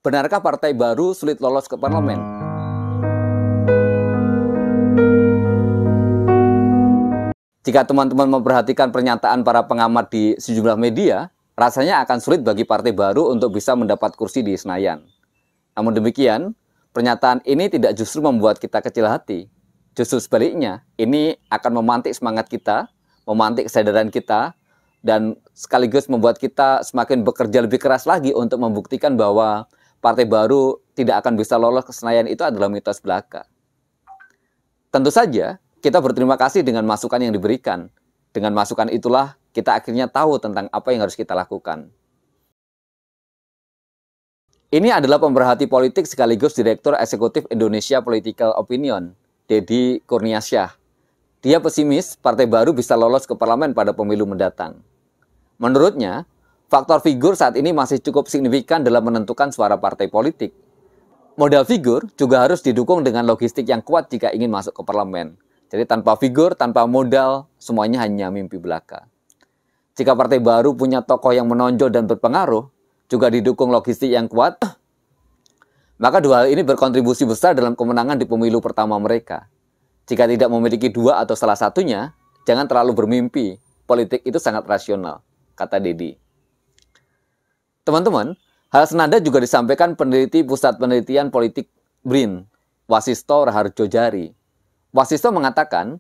Benarkah partai baru sulit lolos ke parlemen? Jika teman-teman memperhatikan pernyataan para pengamat di sejumlah media, rasanya akan sulit bagi partai baru untuk bisa mendapat kursi di Senayan. Namun demikian, pernyataan ini tidak justru membuat kita kecil hati. Justru sebaliknya, ini akan memantik semangat kita, memantik kesadaran kita, dan sekaligus membuat kita semakin bekerja lebih keras lagi untuk membuktikan bahwa partai baru tidak akan bisa lolos ke Senayan itu adalah mitos belaka. Tentu saja, kita berterima kasih dengan masukan yang diberikan. Dengan masukan itulah kita akhirnya tahu tentang apa yang harus kita lakukan. Ini adalah pemerhati politik sekaligus Direktur Eksekutif Indonesia Political Opinion, Deddy Kurniasyah. Dia pesimis partai baru bisa lolos ke parlemen pada pemilu mendatang. Menurutnya, faktor figur saat ini masih cukup signifikan dalam menentukan suara partai politik. Modal figur juga harus didukung dengan logistik yang kuat jika ingin masuk ke parlemen. Jadi tanpa figur, tanpa modal, semuanya hanya mimpi belaka. Jika partai baru punya tokoh yang menonjol dan berpengaruh, juga didukung logistik yang kuat, maka dua hal ini berkontribusi besar dalam kemenangan di pemilu pertama mereka. Jika tidak memiliki dua atau salah satunya, jangan terlalu bermimpi. Politik itu sangat rasional, kata Deddy. Teman-teman, hal senada juga disampaikan peneliti Pusat Penelitian Politik BRIN, Wasisto Raharjojari. Wasisto mengatakan,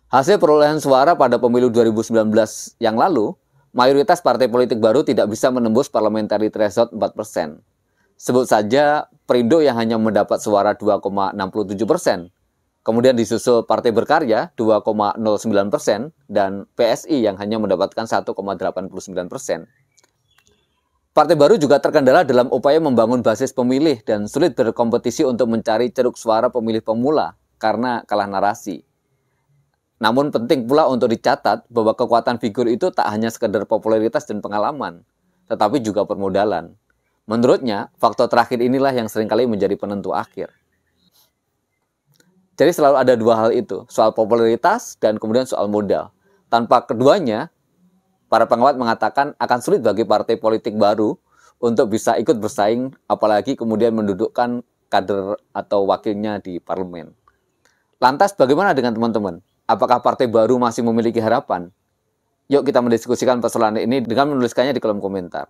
hasil perolehan suara pada pemilu 2019 yang lalu, mayoritas partai politik baru tidak bisa menembus parliamentary threshold 4%. Sebut saja Perindo yang hanya mendapat suara 2,67%. Kemudian disusul Partai Berkarya 2,09% dan PSI yang hanya mendapatkan 1,89%. Partai baru juga terkendala dalam upaya membangun basis pemilih dan sulit berkompetisi untuk mencari ceruk suara pemilih pemula karena kalah narasi. Namun penting pula untuk dicatat bahwa kekuatan figur itu tak hanya sekedar popularitas dan pengalaman, tetapi juga permodalan. Menurutnya, faktor terakhir inilah yang seringkali menjadi penentu akhir. Jadi selalu ada dua hal itu, soal popularitas dan kemudian soal modal. Tanpa keduanya, para pengamat mengatakan akan sulit bagi partai politik baru untuk bisa ikut bersaing, apalagi kemudian mendudukkan kader atau wakilnya di parlemen. Lantas bagaimana dengan teman-teman? Apakah partai baru masih memiliki harapan? Yuk kita mendiskusikan persoalan ini dengan menuliskannya di kolom komentar.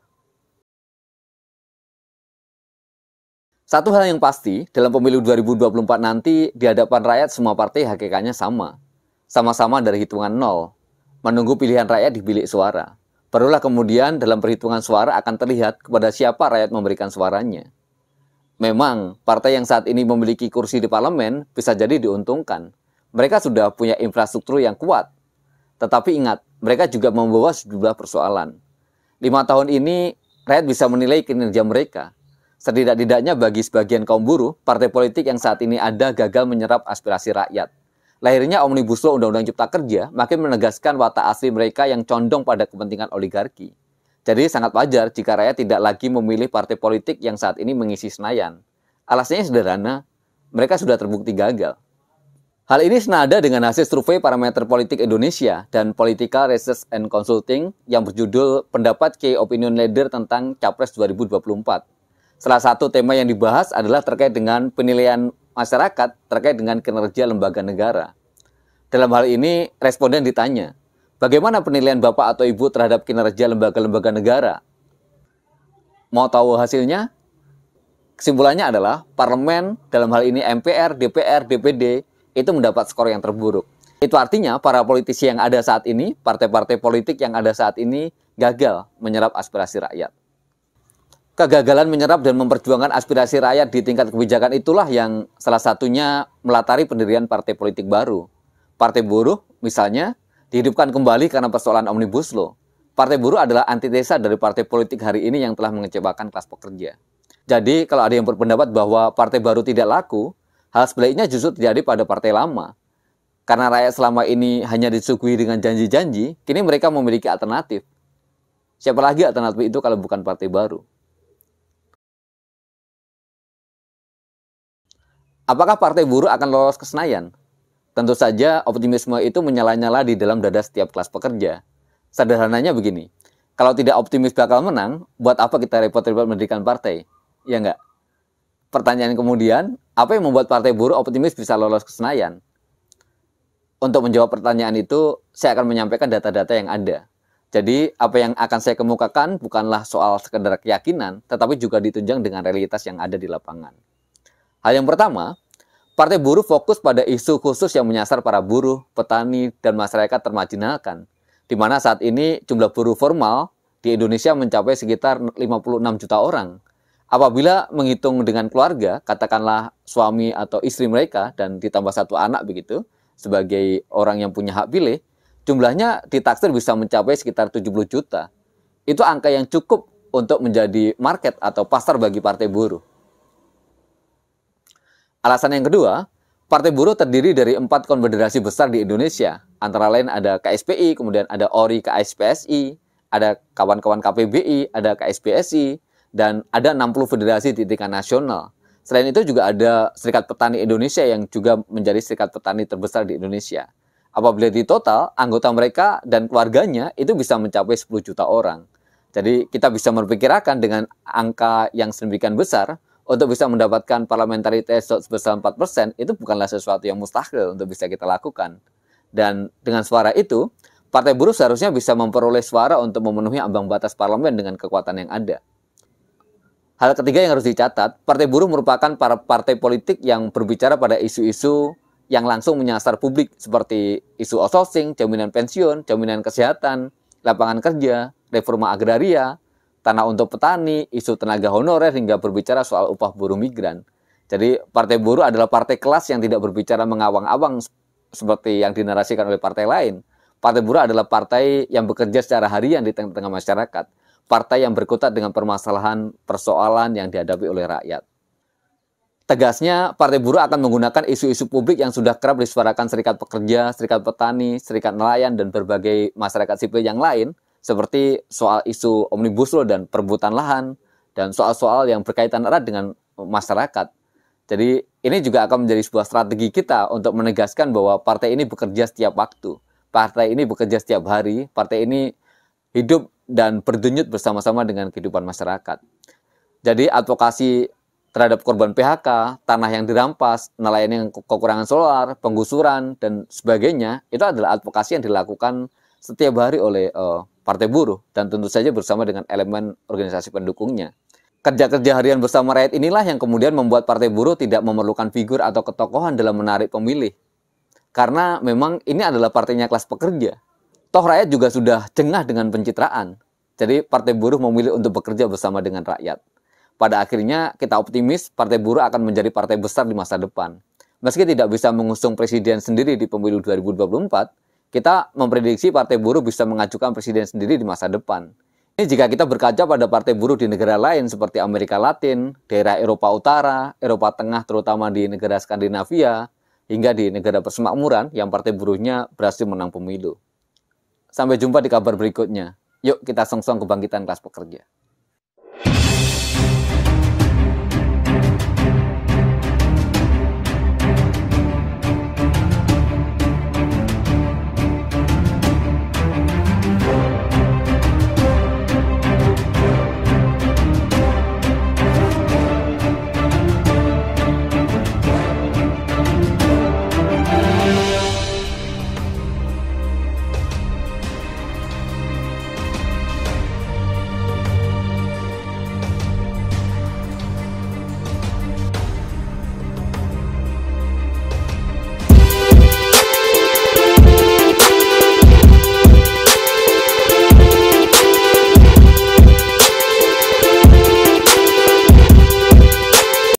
Satu hal yang pasti, dalam pemilu 2024 nanti, di hadapan rakyat semua partai hakikatnya sama. Sama-sama dari hitungan nol. Menunggu pilihan rakyat di bilik suara. Barulah kemudian dalam perhitungan suara akan terlihat kepada siapa rakyat memberikan suaranya. Memang, partai yang saat ini memiliki kursi di parlemen bisa jadi diuntungkan. Mereka sudah punya infrastruktur yang kuat. Tetapi ingat, mereka juga membawa sejumlah persoalan. 5 tahun ini, rakyat bisa menilai kinerja mereka. Setidak-tidaknya bagi sebagian kaum buruh, partai politik yang saat ini ada gagal menyerap aspirasi rakyat. Lahirnya Omnibus Law Undang-Undang Cipta Kerja makin menegaskan watak asli mereka yang condong pada kepentingan oligarki. Jadi sangat wajar jika rakyat tidak lagi memilih partai politik yang saat ini mengisi Senayan. Alasannya sederhana, mereka sudah terbukti gagal. Hal ini senada dengan hasil survei Parameter Politik Indonesia dan Political Research and Consulting yang berjudul Pendapat Key Opinion Leader tentang Capres 2024. Salah satu tema yang dibahas adalah terkait dengan penilaian masyarakat terkait dengan kinerja lembaga negara. Dalam hal ini, responden ditanya, bagaimana penilaian Bapak atau Ibu terhadap kinerja lembaga-lembaga negara? Mau tahu hasilnya? Kesimpulannya adalah parlemen, dalam hal ini MPR, DPR, DPD, itu mendapat skor yang terburuk. Itu artinya para politisi yang ada saat ini, partai-partai politik yang ada saat ini, gagal menyerap aspirasi rakyat. Kegagalan menyerap dan memperjuangkan aspirasi rakyat di tingkat kebijakan itulah yang salah satunya melatari pendirian partai politik baru. Partai Buruh, misalnya, dihidupkan kembali karena persoalan Omnibus Law. Partai Buruh adalah antitesa dari partai politik hari ini yang telah mengecewakan kelas pekerja. Jadi, kalau ada yang berpendapat bahwa partai baru tidak laku, hal sebaliknya justru terjadi pada partai lama. Karena rakyat selama ini hanya disuguhi dengan janji-janji, kini mereka memiliki alternatif. Siapa lagi alternatif itu kalau bukan partai baru? Apakah partai buruh akan lolos ke Senayan? Tentu saja optimisme itu menyala-nyala di dalam dada setiap kelas pekerja. Sederhananya begini, kalau tidak optimis bakal menang, buat apa kita repot-repot mendirikan partai? Ya enggak? Pertanyaan kemudian, apa yang membuat Partai Buruh optimis bisa lolos ke Senayan? Untuk menjawab pertanyaan itu, saya akan menyampaikan data-data yang ada. Jadi, apa yang akan saya kemukakan bukanlah soal sekedar keyakinan, tetapi juga ditunjang dengan realitas yang ada di lapangan. Hal yang pertama, Partai Buruh fokus pada isu khusus yang menyasar para buruh, petani, dan masyarakat termarginalkan, di mana saat ini jumlah buruh formal di Indonesia mencapai sekitar 56 juta orang. Apabila menghitung dengan keluarga, katakanlah suami atau istri mereka, dan ditambah satu anak begitu, sebagai orang yang punya hak pilih, jumlahnya ditaksir bisa mencapai sekitar 70 juta. Itu angka yang cukup untuk menjadi market atau pasar bagi Partai Buruh. Alasan yang kedua, Partai Buruh terdiri dari 4 konfederasi besar di Indonesia. Antara lain ada KSPI, kemudian ada ORI KSPSI, ada kawan-kawan KPBI, ada KSBSI, dan ada 60 federasi di tingkat nasional. Selain itu juga ada Serikat Petani Indonesia yang juga menjadi serikat petani terbesar di Indonesia. Apabila di total, anggota mereka dan keluarganya itu bisa mencapai 10 juta orang. Jadi kita bisa memperkirakan dengan angka yang sedemikian besar, untuk bisa mendapatkan parlamentaritas sebesar 4%, itu bukanlah sesuatu yang mustahil untuk bisa kita lakukan. Dan dengan suara itu, Partai Buruh seharusnya bisa memperoleh suara untuk memenuhi ambang batas parlemen dengan kekuatan yang ada. Hal ketiga yang harus dicatat, Partai Buruh merupakan para partai politik yang berbicara pada isu-isu yang langsung menyasar publik seperti isu outsourcing, jaminan pensiun, jaminan kesehatan, lapangan kerja, reforma agraria, tanah untuk petani, isu tenaga honorer, hingga berbicara soal upah buruh migran. Jadi Partai Buruh adalah partai kelas yang tidak berbicara mengawang-awang seperti yang dinarasikan oleh partai lain. Partai Buruh adalah partai yang bekerja secara harian di tengah-tengah masyarakat. Partai yang berkutat dengan permasalahan persoalan yang dihadapi oleh rakyat. Tegasnya, Partai Buruh akan menggunakan isu-isu publik yang sudah kerap disuarakan serikat pekerja, serikat petani, serikat nelayan, dan berbagai masyarakat sipil yang lain, seperti soal isu Omnibus Law dan perebutan lahan, dan soal-soal yang berkaitan erat dengan masyarakat. Jadi, ini juga akan menjadi sebuah strategi kita untuk menegaskan bahwa partai ini bekerja setiap waktu. Partai ini bekerja setiap hari, partai ini hidup dan berdenyut bersama-sama dengan kehidupan masyarakat. Jadi advokasi terhadap korban PHK, tanah yang dirampas, nelayan yang kekurangan solar, penggusuran, dan sebagainya, itu adalah advokasi yang dilakukan setiap hari oleh Partai Buruh, dan tentu saja bersama dengan elemen organisasi pendukungnya. Kerja-kerja harian bersama rakyat inilah yang kemudian membuat Partai Buruh tidak memerlukan figur atau ketokohan dalam menarik pemilih. Karena memang ini adalah partainya kelas pekerja. Toh rakyat juga sudah jengah dengan pencitraan. Jadi Partai Buruh memilih untuk bekerja bersama dengan rakyat. Pada akhirnya kita optimis Partai Buruh akan menjadi partai besar di masa depan. Meski tidak bisa mengusung presiden sendiri di pemilu 2024, kita memprediksi Partai Buruh bisa mengajukan presiden sendiri di masa depan. Ini jika kita berkaca pada partai buruh di negara lain seperti Amerika Latin, daerah Eropa Utara, Eropa Tengah terutama di negara Skandinavia, hingga di negara persemakmuran yang partai buruhnya berhasil menang pemilu. Sampai jumpa di kabar berikutnya. Yuk kita song-song kebangkitan kelas pekerja.